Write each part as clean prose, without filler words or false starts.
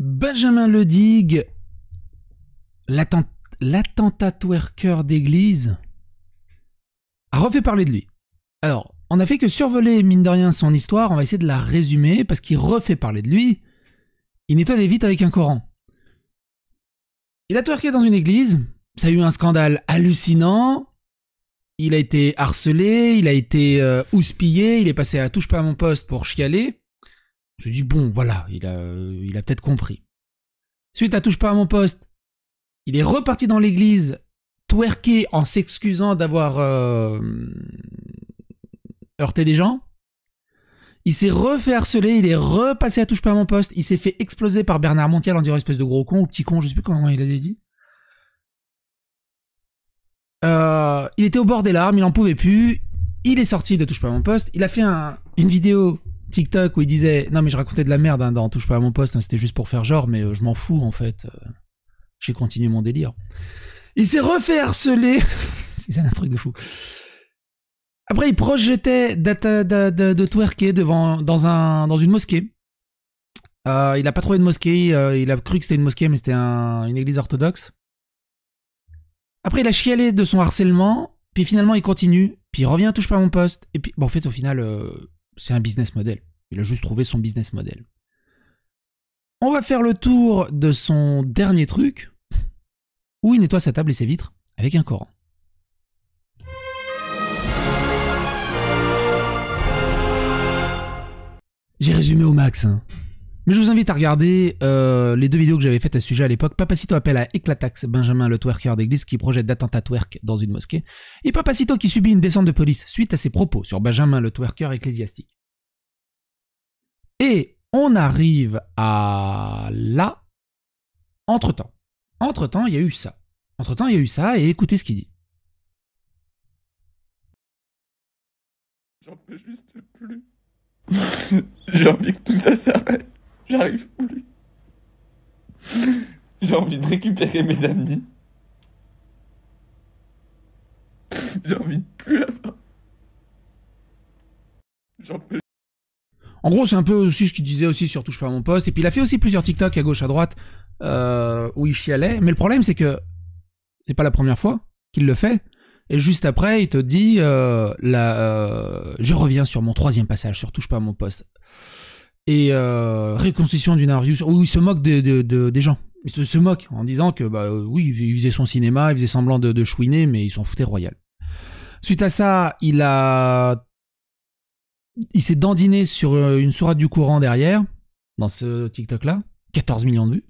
Benjamin Ledig, l'attentat twerker d'église, a refait parler de lui. Alors, on n'a fait que survoler, mine de rien, son histoire, on va essayer de la résumer, parce qu'il refait parler de lui. Il nettoie des vitres avec un Coran. Il a twerké dans une église, ça a eu un scandale hallucinant, il a été harcelé, il a été houspillé, il est passé à touche pas à mon poste pour chialer. Je me dis bon, voilà, il a peut-être compris. Suite à touche pas à mon poste, il est reparti dans l'église, twerké en s'excusant d'avoir heurté des gens. Il s'est refait harceler, il est repassé à touche pas à mon poste, il s'est fait exploser par Bernard Montiel en disant espèce de gros con ou petit con, je sais plus comment il a dit. Il était au bord des larmes, il en pouvait plus, il est sorti de touche pas à mon poste, il a fait une vidéo TikTok où il disait non mais je racontais de la merde dans touche pas à mon poste, c'était juste pour faire genre, mais je m'en fous en fait, j'ai continué mon délire. Il s'est refait harceler, c'est un truc de fou. Après, il projetait de twerker dans une mosquée. Il a pas trouvé de mosquée, il a cru que c'était une mosquée, mais c'était une église orthodoxe. Après, il a chialé de son harcèlement, puis finalement, il continue, puis il revient, touche pas à mon poste, et puis, bon, en fait, au final, c'est un business model. Il a juste trouvé son business model. On va faire le tour de son dernier truc, où il nettoie sa table et ses vitres avec un Coran. J'ai résumé au max, hein. Mais je vous invite à regarder les deux vidéos que j'avais faites à ce sujet à l'époque. Papacito appelle à Éclatax Benjamin le twerker d'église qui projette d'attentat twerk dans une mosquée. Et Papacito qui subit une descente de police suite à ses propos sur Benjamin le twerker ecclésiastique. Et on arrive à là. Entre-temps. Entre-temps, il y a eu ça. Entre-temps, il y a eu ça et écoutez ce qu'il dit. J'en peux juste plus. J'ai envie que tout ça s'arrête. J'arrive plus. J'ai envie de récupérer mes amis. J'ai envie de plus avoir. J'en peux. En gros, c'est un peu aussi ce qu'il disait aussi sur Touche pas à mon poste. Et puis il a fait aussi plusieurs TikTok à gauche, à droite, où il chialait. Mais le problème, c'est que c'est pas la première fois qu'il le fait. Et juste après, il te dit je reviens sur mon troisième passage, sur Touche pas à mon poste. Et reconstitution d'une interview où il se moque des gens. Il se moque en disant que, bah oui, il faisait son cinéma, il faisait semblant de chouiner, mais il s'en foutait royal. Suite à ça, il s'est dandiné sur une sourate du Coran derrière, dans ce TikTok-là. 14 millions de vues.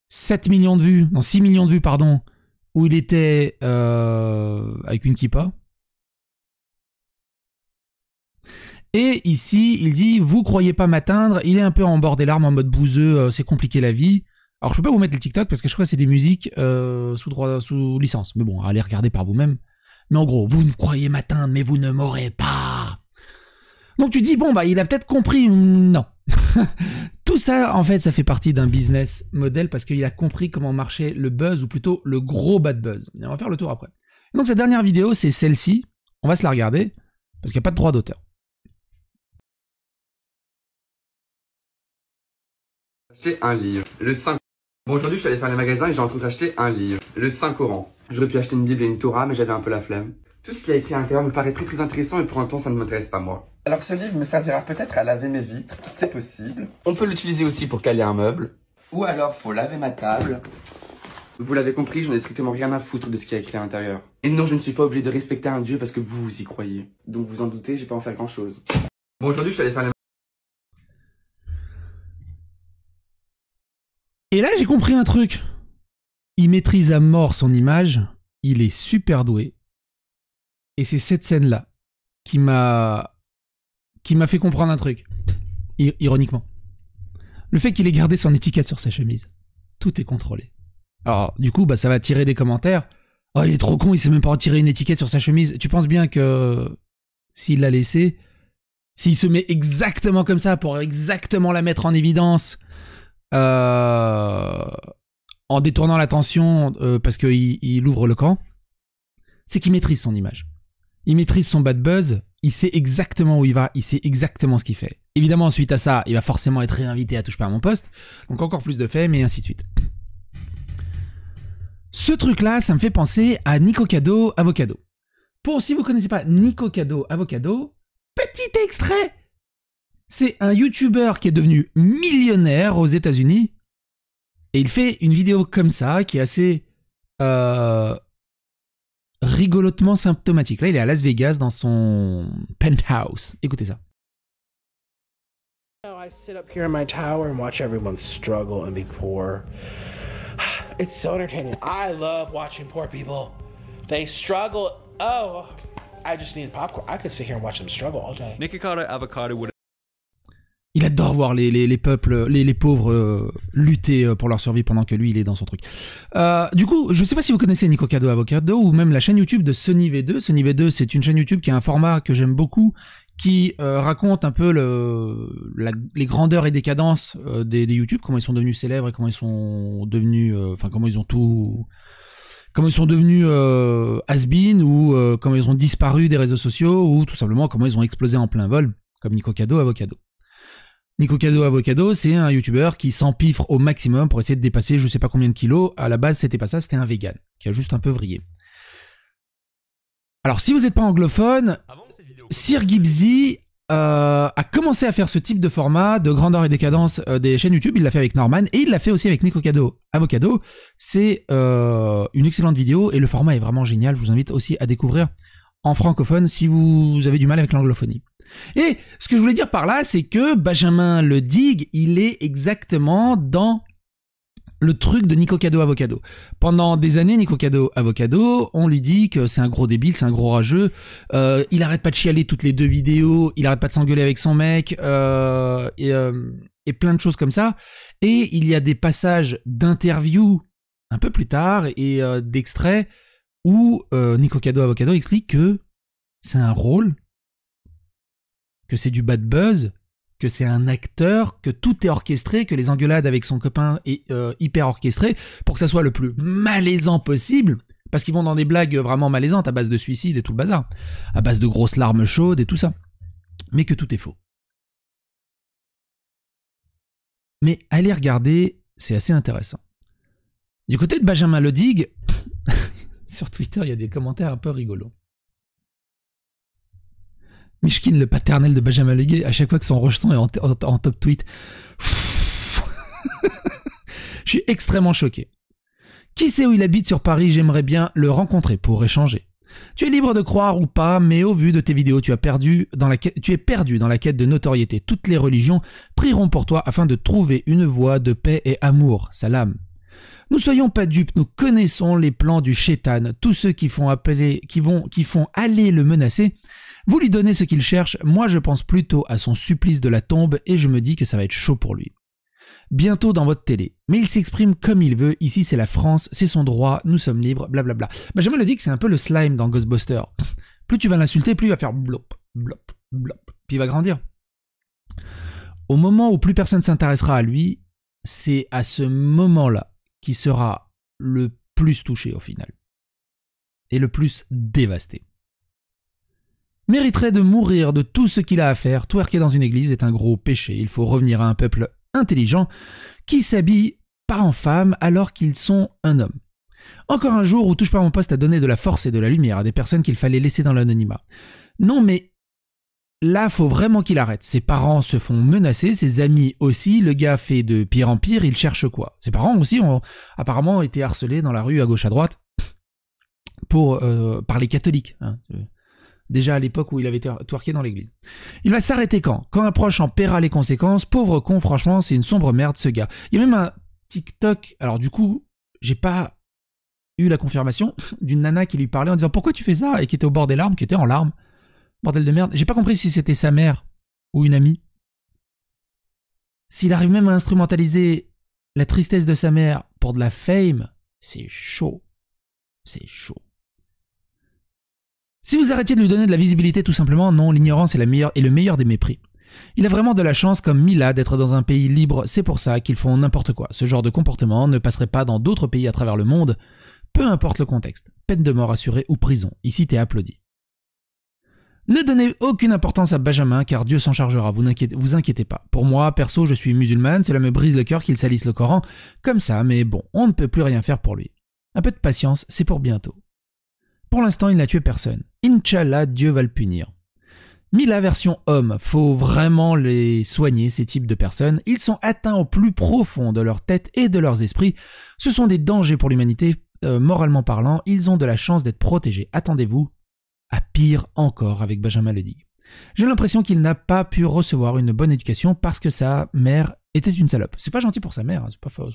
7 millions de vues, non, 6 millions de vues, pardon, où il était avec une kippa. Et ici, il dit « Vous croyez pas m'atteindre ?» Il est un peu en bord des larmes, en mode bouseux, c'est compliqué la vie. Alors, je peux pas vous mettre les TikTok parce que je crois que c'est des musiques sous licence. Mais bon, allez regarder par vous-même. Mais en gros, vous croyez m'atteindre, mais vous ne m'aurez pas. Donc tu dis, bon, bah, il a peut-être compris. Non. Tout ça, en fait, ça fait partie d'un business model parce qu'il a compris comment marchait le buzz, ou plutôt le gros bad buzz. Et on va faire le tour après. Et donc, cette dernière vidéo, c'est celle-ci. On va se la regarder parce qu'il n'y a pas de droit d'auteur. Acheter un livre. Le Saint. Bon, aujourd'hui, je suis allé faire les magasins et j'ai entre autres acheté un livre. Le Saint-Coran. J'aurais pu acheter une Bible et une Torah, mais j'avais un peu la flemme. Tout ce qu'il y a écrit à l'intérieur me paraît très très intéressant et pour un temps, ça ne m'intéresse pas moi. Alors ce livre me servira peut-être à laver mes vitres, c'est possible. On peut l'utiliser aussi pour caler un meuble. Ou alors faut laver ma table. Vous l'avez compris, j'en ai strictement rien à foutre de ce qu'il y a écrit à l'intérieur. Et non, je ne suis pas obligé de respecter un dieu parce que vous y croyez. Donc vous en doutez, j'ai pas en faire grand chose. Bon, aujourd'hui, je suis allé faire les... Et là, j'ai compris un truc. Il maîtrise à mort son image, il est super doué. Et c'est cette scène-là qui m'a fait comprendre un truc. Ironiquement. Le fait qu'il ait gardé son étiquette sur sa chemise. Tout est contrôlé. Alors, du coup, bah, ça va tirer des commentaires. Oh, il est trop con, il sait même pas retirer une étiquette sur sa chemise. Tu penses bien que s'il l'a laissé, s'il se met exactement comme ça pour exactement la mettre en évidence, en détournant l'attention parce qu'il ouvre le camp, c'est qu'il maîtrise son image. Il maîtrise son bad buzz Il sait exactement où il va, il sait exactement ce qu'il fait. Évidemment, suite à ça, il va forcément être réinvité à Touche pas à mon poste, donc encore plus de faits, mais ainsi de suite. Ce truc-là, ça me fait penser à Nikocado Avocado. Si vous connaissez pas Nikocado Avocado, petit extrait. C'est un YouTuber qui est devenu millionnaire aux États-Unis, et il fait une vidéo comme ça, qui est assez rigolotement symptomatique. Là, il est à Las Vegas dans son penthouse. Écoutez ça. I sit up here in my tower and watch everyone struggle and be poor. It's so entertaining. I love watching poor people. They struggle. Oh, I just need popcorn. I could sit here and watch them struggle all day. Nikocado Avocado would. Il adore voir les peuples, les pauvres lutter pour leur survie pendant que lui, il est dans son truc. Du coup, je sais pas si vous connaissez Nikocado Avocado ou même la chaîne YouTube de Sony V2. Sony V2, c'est une chaîne YouTube qui a un format que j'aime beaucoup, qui raconte un peu les grandeurs et décadences des YouTube, comment ils sont devenus célèbres et comment ils sont devenus... comment ils sont devenus has-been ou comment ils ont disparu des réseaux sociaux ou tout simplement comment ils ont explosé en plein vol, comme Nikocado Avocado. Nikocado Avocado, c'est un YouTuber qui s'empiffre au maximum pour essayer de dépasser je sais pas combien de kilos. À la base, c'était pas ça, c'était un vegan qui a juste un peu vrillé. Alors, si vous n'êtes pas anglophone, Sir Gibbsy a commencé à faire ce type de format de grandeur et décadence des chaînes YouTube. Il l'a fait avec Norman et il l'a fait aussi avec Nikocado Avocado. C'est une excellente vidéo et le format est vraiment génial. Je vous invite aussi à découvrir en francophone si vous avez du mal avec l'anglophonie. Et ce que je voulais dire par là, c'est que Benjamin Le Dig, il est exactement dans le truc de Nikocado Avocado. Pendant des années, Nikocado Avocado, on lui dit que c'est un gros débile, c'est un gros rageux, il arrête pas de chialer toutes les 2 vidéos, il arrête pas de s'engueuler avec son mec, et plein de choses comme ça. Et il y a des passages d'interviews un peu plus tard et d'extraits où Nikocado Avocado explique que c'est un rôle, que c'est du bad buzz, que c'est un acteur, que tout est orchestré, que les engueulades avec son copain est hyper orchestré pour que ça soit le plus malaisant possible, parce qu'ils vont dans des blagues vraiment malaisantes à base de suicide et tout le bazar, à base de grosses larmes chaudes et tout ça, mais que tout est faux. Mais allez regarder, c'est assez intéressant. Du côté de Benjamin Le Dig, sur Twitter, il y a des commentaires un peu rigolos. Mishkin, le paternel de Benjamin Le Dig, à chaque fois que son rejeton est en top tweet. Je suis extrêmement choqué. Qui sait où il habite sur Paris? J'aimerais bien le rencontrer pour échanger. Tu es libre de croire ou pas, mais au vu de tes vidéos, tu es perdu dans la quête de notoriété. Toutes les religions prieront pour toi afin de trouver une voie de paix et amour. Salam. Nous soyons pas dupes, nous connaissons les plans du Shaitan. Tous ceux qui font aller le menacer, vous lui donnez ce qu'il cherche. Moi, je pense plutôt à son supplice de la tombe et je me dis que ça va être chaud pour lui. Bientôt dans votre télé. Mais il s'exprime comme il veut. Ici, c'est la France, c'est son droit, nous sommes libres, blablabla. Benjamin Le Dig, c'est un peu le slime dans Ghostbusters. Plus tu vas l'insulter, plus il va faire blop, blop, blop. Puis il va grandir. Au moment où plus personne s'intéressera à lui, c'est à ce moment-là qui sera le plus touché au final. Et le plus dévasté. Mériterait de mourir de tout ce qu'il a à faire. Twerker dans une église est un gros péché. Il faut revenir à un peuple intelligent qui s'habille pas en femme alors qu'ils sont un homme. Encore un jour où Touche pas à mon poste a donné de la force et de la lumière à des personnes qu'il fallait laisser dans l'anonymat. Non mais là, faut vraiment qu'il arrête. Ses parents se font menacer, ses amis aussi. Le gars fait de pire en pire, il cherche quoi? Ses parents aussi ont apparemment été harcelés dans la rue à gauche à droite par les catholiques. Hein. Déjà à l'époque où il avait twerké dans l'église. Il va s'arrêter quand? Quand un proche en paiera les conséquences. Pauvre con, franchement, c'est une sombre merde ce gars. Il y a même un TikTok, alors du coup, j'ai pas eu la confirmation d'une nana qui lui parlait en disant pourquoi tu fais ça, et qui était au bord des larmes, qui était en larmes. Bordel de merde. J'ai pas compris si c'était sa mère ou une amie. S'il arrive même à instrumentaliser la tristesse de sa mère pour de la fame, c'est chaud. C'est chaud. Si vous arrêtiez de lui donner de la visibilité tout simplement, non, l'ignorance est le meilleur des mépris. Il a vraiment de la chance comme Mila d'être dans un pays libre, c'est pour ça qu'ils font n'importe quoi. Ce genre de comportement ne passerait pas dans d'autres pays à travers le monde, peu importe le contexte. Peine de mort assurée ou prison. Ici t'es applaudi. Ne donnez aucune importance à Benjamin, car Dieu s'en chargera, vous inquiétez pas. Pour moi, perso, je suis musulmane, cela me brise le cœur qu'il salisse le Coran comme ça, mais bon, on ne peut plus rien faire pour lui. Un peu de patience, c'est pour bientôt. Pour l'instant, il n'a tué personne. Inch'Allah, Dieu va le punir. Mila version homme, faut vraiment les soigner, ces types de personnes. Ils sont atteints au plus profond de leur tête et de leurs esprits. Ce sont des dangers pour l'humanité, moralement parlant. Ils ont de la chance d'être protégés. Attendez-vous à pire encore avec Benjamin Ledig. J'ai l'impression qu'il n'a pas pu recevoir une bonne éducation parce que sa mère était une salope. C'est pas gentil pour sa mère, c'est pas faux.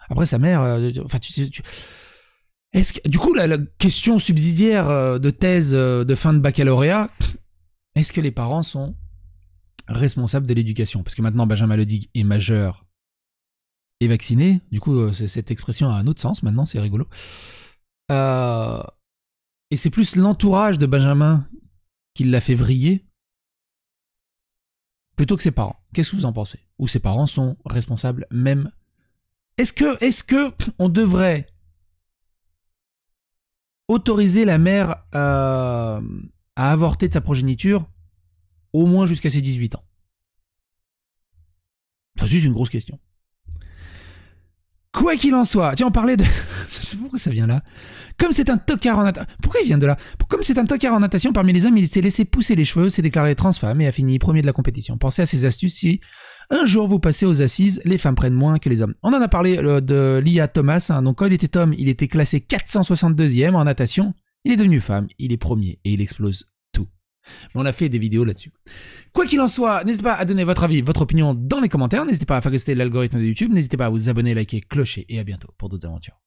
Après sa mère, est-ce que, du coup, la question subsidiaire de thèse de fin de baccalauréat, est-ce que les parents sont responsables de l'éducation? Parce que maintenant, Benjamin Ledig est majeur et vacciné. Du coup, cette expression a un autre sens maintenant, c'est rigolo. Et c'est plus l'entourage de Benjamin qui l'a fait vriller plutôt que ses parents. Qu'est-ce que vous en pensez? Ou ses parents sont responsables même? Est-ce que on devrait autoriser la mère à avorter de sa progéniture au moins jusqu'à ses 18 ans? Ça aussi, c'est une grosse question. Quoi qu'il en soit, tiens, on parlait de... Je sais pas pourquoi ça vient là. Comme c'est un tocard en natation... Pourquoi il vient de là? Comme c'est un tocard en natation parmi les hommes, il s'est laissé pousser les cheveux, s'est déclaré transfemme et a fini premier de la compétition. Pensez à ces astuces si un jour vous passez aux assises, les femmes prennent moins que les hommes. On en a parlé de Lia Thomas, hein. Donc quand il était homme, il était classé 462e en natation. Il est devenu femme, il est premier et il explose tout. Mais on a fait des vidéos là-dessus. Quoi qu'il en soit, n'hésitez pas à donner votre avis, votre opinion dans les commentaires. N'hésitez pas à phagocyter l'algorithme de YouTube. N'hésitez pas à vous abonner, liker, clocher et à bientôt pour d'autres aventures.